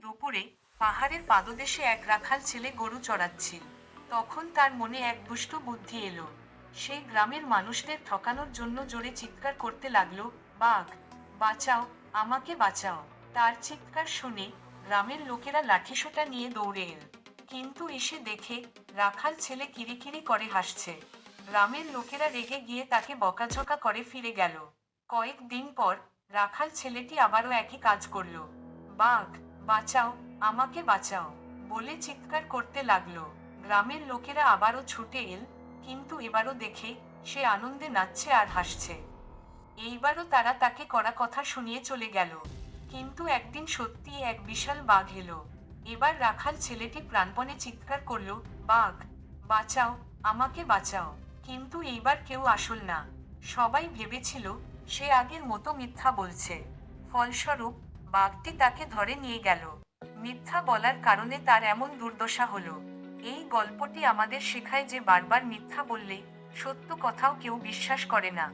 দুপুরে পাহাড়ের পাদদেশে এক রাখাল ছেলে গরু চড়াচ্ছিল। তখন তার মনে এক দুষ্ট বুদ্ধি এলো। সে গ্রামের মানুষদের ঠকানোর জন্য জোরে চিৎকার করতে লাগলো, বাঘ বাঁচাও, আমাকে বাঁচাও। তার চিৎকার শুনে গ্রামের লোকেরা লাঠিসোঁটা নিয়ে দৌড়ে এল। কিন্তু এসে দেখে রাখাল ছেলে কিরিকিরি করে হাসছে। গ্রামের লোকেরা রেগে গিয়ে তাকে বকাঝকা করে ফিরে গেল। কয়েকদিন পর রাখাল ছেলেটি আবারও একই কাজ করলো। বাঘ বাঁচাও, আমাকে বাঁচাও বলে চিৎকার করতে লাগলো। গ্রামের লোকেরা আবারও ছুটে এল, কিন্তু এবারও দেখে সে আনন্দে নাচছে আর হাসছে। এইবারও তারা তাকে কড়া কথা শুনিয়ে চলে গেল। কিন্তু একদিন সত্যিই এক বিশাল বাঘ এলো। এবার রাখাল ছেলেটি প্রাণপণে চিৎকার করলো, বাঘ বাঁচাও, আমাকে বাঁচাও। কিন্তু এইবার কেউ আসল না। সবাই ভেবেছিল সে আগের মতো মিথ্যা বলছে। ফলস্বরূপ বাঘটি তাকে ধরে নিয়ে গেল। মিথ্যা বলার কারণে তার এমন দুর্দশা হলো। এই গল্পটি আমাদের শেখায় যে বারবার মিথ্যা বললে সত্য কথাও কেউ বিশ্বাস করে না।